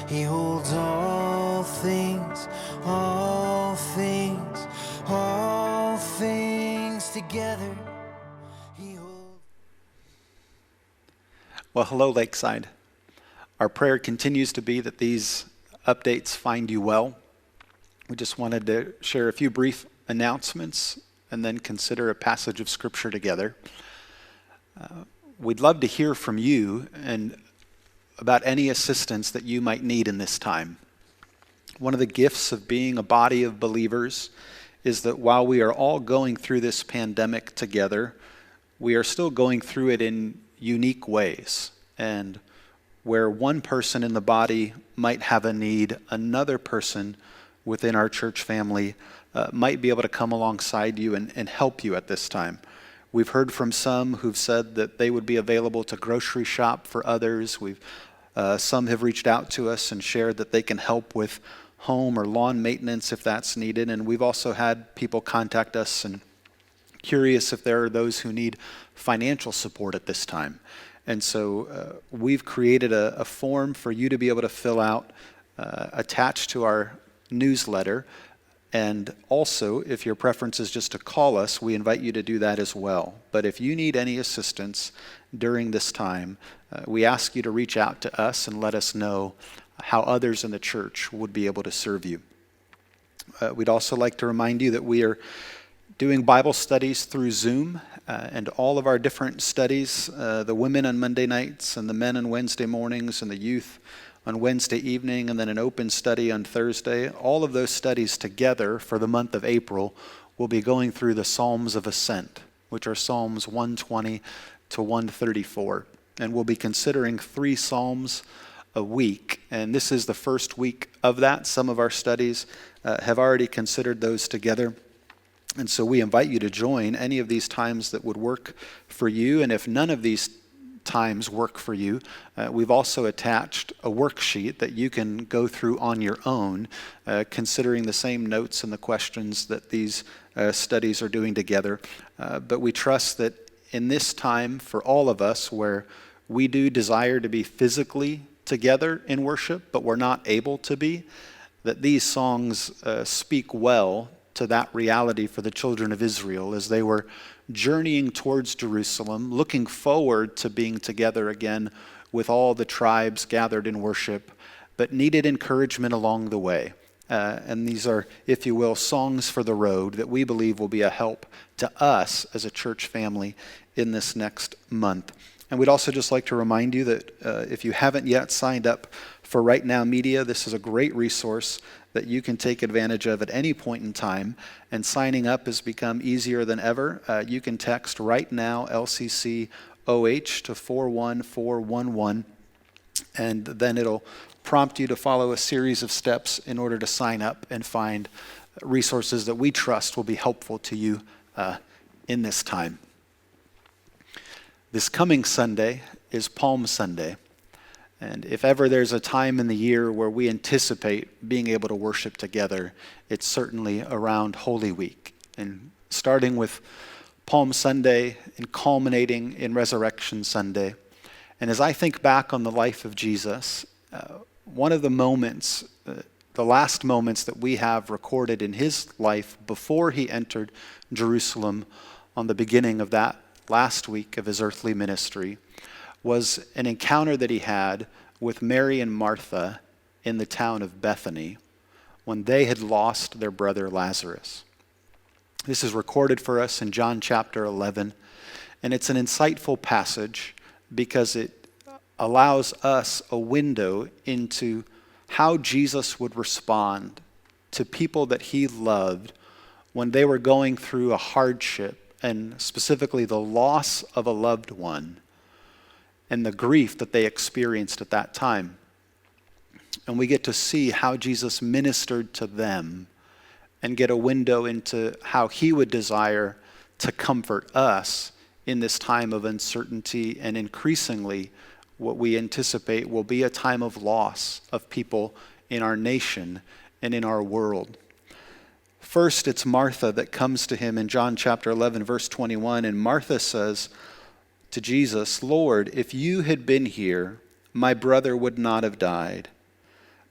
He holds all things, all things, all things together. He holds. Well, hello, Lakeside. Our prayer continues to be that these updates find you well. We just wanted to share a few brief announcements and then consider a passage of Scripture together. We'd love to hear from you and about any assistance that you might need in this time. One of the gifts of being a body of believers is that while we are all going through this pandemic together, we are still going through it in unique ways. And where one person in the body might have a need, another person within our church family might be able to come alongside you and help you at this time. We've heard from some who've said that they would be available to grocery shop for others. Some have reached out to us and shared that they can help with home or lawn maintenance if that's needed. And we've also had people contact us and curious if there are those who need financial support at this time. And so we've created a form for you to be able to fill out attached to our newsletter. And also, if your preference is just to call us, we invite you to do that as well. But if you need any assistance during this time, we ask you to reach out to us and let us know how others in the church would be able to serve you. We'd also like to remind you that we are doing Bible studies through Zoom, and all of our different studies, the women on Monday nights and the men on Wednesday mornings and the youth on Wednesday evening, and then an open study on Thursday. All of those studies together for the month of April will be going through the Psalms of Ascent, which are Psalms 120 to 134. And we'll be considering 3 Psalms a week. And this is the first week of that. Some of our studies have already considered those together. And so we invite you to join any of these times that would work for you. And if none of these times work for you, we've also attached a worksheet that you can go through on your own, considering the same notes and the questions that these studies are doing together. But we trust that in this time for all of us, where we do desire to be physically together in worship, but we're not able to be, that these songs speak well to that reality for the children of Israel as they were journeying towards Jerusalem, looking forward to being together again with all the tribes gathered in worship, but needed encouragement along the way. And these are, if you will, songs for the road that we believe will be a help to us as a church family in this next month. And we'd also just like to remind you that if you haven't yet signed up for Right Now Media, this is a great resource that you can take advantage of at any point in time, and signing up has become easier than ever. You can text Right Now LCC OH to 41411, and then it'll prompt you to follow a series of steps in order to sign up and find resources that we trust will be helpful to you in this time. This coming Sunday is Palm Sunday. And if ever there's a time in the year where we anticipate being able to worship together, it's certainly around Holy Week. And starting with Palm Sunday and culminating in Resurrection Sunday. And as I think back on the life of Jesus, one of the moments, the last moments that we have recorded in his life before he entered Jerusalem on the beginning of that last week of his earthly ministry, was an encounter that he had with Mary and Martha in the town of Bethany when they had lost their brother Lazarus. This is recorded for us in John chapter 11, and it's an insightful passage because it allows us a window into how Jesus would respond to people that he loved when they were going through a hardship, and specifically the loss of a loved one, and the grief that they experienced at that time. And we get to see how Jesus ministered to them and get a window into how he would desire to comfort us in this time of uncertainty and increasingly what we anticipate will be a time of loss of people in our nation and in our world. First, it's Martha that comes to him in John chapter 11, verse 21, and Martha says to Jesus, "Lord, if you had been here, my brother would not have died.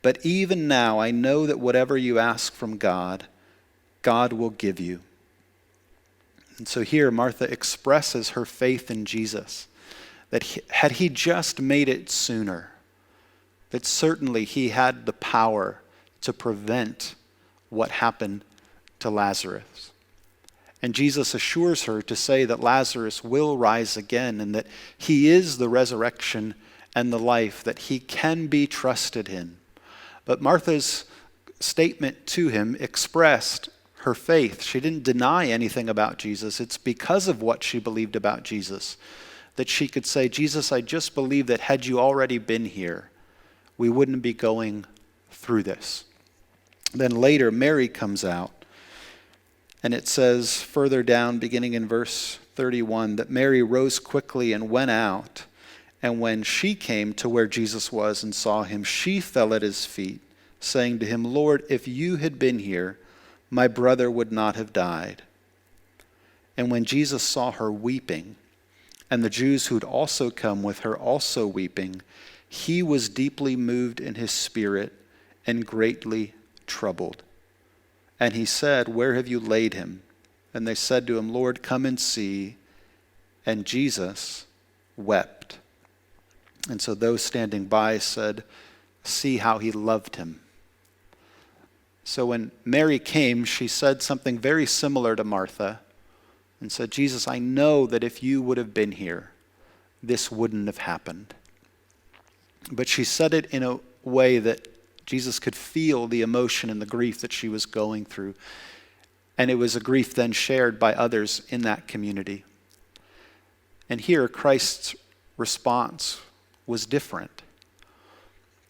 But even now I know that whatever you ask from God, God will give you." And so here Martha expresses her faith in Jesus, that had he just made it sooner, that certainly he had the power to prevent what happened to Lazarus. And Jesus assures her to say that Lazarus will rise again and that he is the resurrection and the life, that he can be trusted in. But Martha's statement to him expressed her faith. She didn't deny anything about Jesus. It's because of what she believed about Jesus that she could say, "Jesus, I just believe that had you already been here, we wouldn't be going through this." Then later, Mary comes out, and it says further down, beginning in verse 31, that Mary rose quickly and went out, and when she came to where Jesus was and saw him, she fell at his feet, saying to him, "Lord, if you had been here, my brother would not have died." And when Jesus saw her weeping, and the Jews who'd also come with her also weeping, he was deeply moved in his spirit and greatly troubled. And he said, "Where have you laid him?" And they said to him, "Lord, come and see." And Jesus wept. And so those standing by said, "See how he loved him." So when Mary came, she said something very similar to Martha and said, "Jesus, I know that if you would have been here, this wouldn't have happened." But she said it in a way that Jesus could feel the emotion and the grief that she was going through. And it was a grief then shared by others in that community. And here Christ's response was different,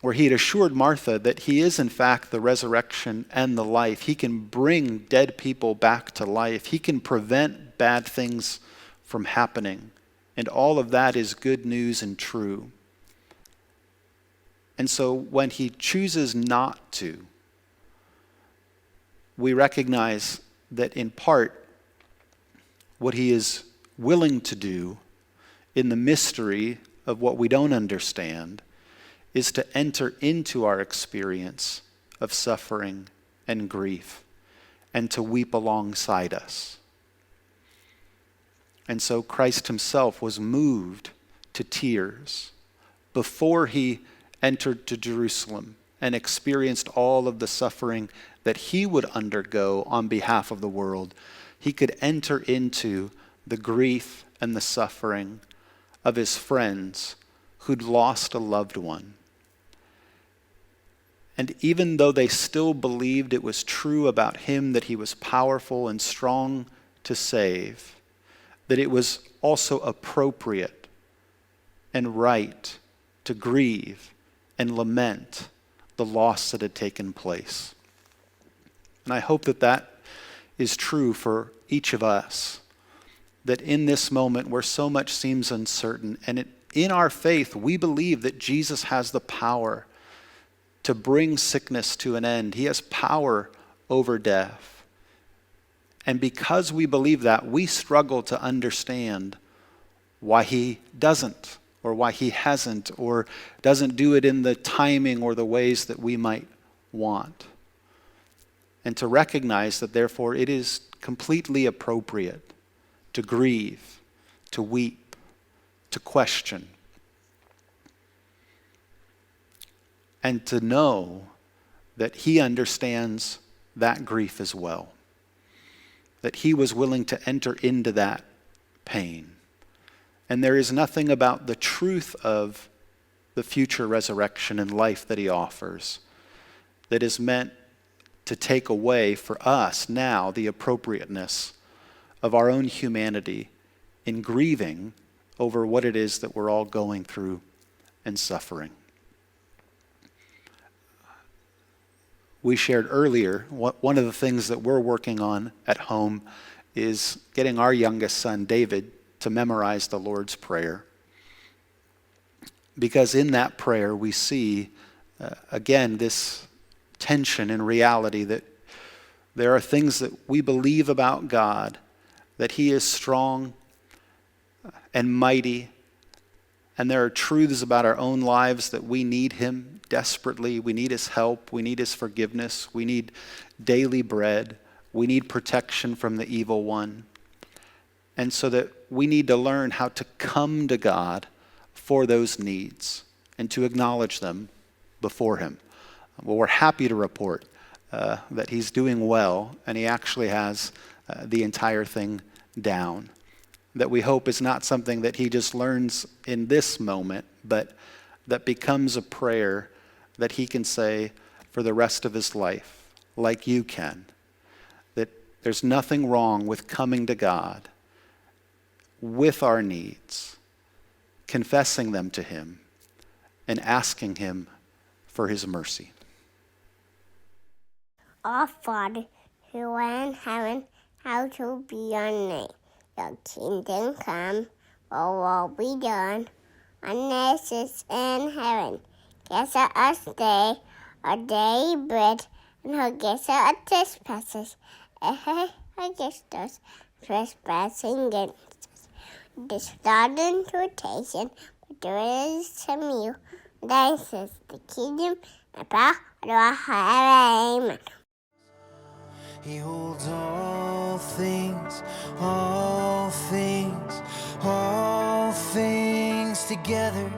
where he had assured Martha that he is in fact the resurrection and the life. He can bring dead people back to life. He can prevent bad things from happening. And all of that is good news and true. And so when he chooses not to, we recognize that in part what he is willing to do in the mystery of what we don't understand is to enter into our experience of suffering and grief and to weep alongside us. And so Christ himself was moved to tears before he entered to Jerusalem and experienced all of the suffering that he would undergo on behalf of the world. He could enter into the grief and the suffering of his friends who'd lost a loved one. And even though they still believed it was true about him that he was powerful and strong to save, that it was also appropriate and right to grieve and lament the loss that had taken place. And I hope that that is true for each of us, that in this moment where so much seems uncertain, and in our faith we believe that Jesus has the power to bring sickness to an end. He has power over death. And because we believe that, we struggle to understand why he doesn't, or why he hasn't, or doesn't do it in the timing or the ways that we might want. And to recognize that therefore it is completely appropriate to grieve, to weep, to question, and to know that he understands that grief as well, that he was willing to enter into that pain. And there is nothing about the truth of the future resurrection and life that he offers that is meant to take away for us now the appropriateness of our own humanity in grieving over what it is that we're all going through and suffering. We shared earlier, one of the things that we're working on at home is getting our youngest son, David, to memorize the Lord's Prayer. Because in that prayer we see, again, this tension and reality that there are things that we believe about God, that he is strong and mighty And there are truths about our own lives that we need him desperately. We need his help. We need his forgiveness. We need daily bread. We need protection from the evil one. And so that we need to learn how to come to God for those needs and to acknowledge them before him. Well, we're happy to report that he's doing well, and he actually has the entire thing down. That we hope is not something that he just learns in this moment, but that becomes a prayer that he can say for the rest of his life, like you can. That there's nothing wrong with coming to God with our needs, confessing them to him, and asking him for his mercy. Our Father, who art in heaven, hallowed be your name. Your kingdom come, your will be done, on earth as in heaven. Give us today our daily bread, and forgive us our trespasses, and against us trespassing against us. This not into temptation, but deliver us from you. Thine is the kingdom, the power, and the glory. Amen. He holds all things, all things, all things together.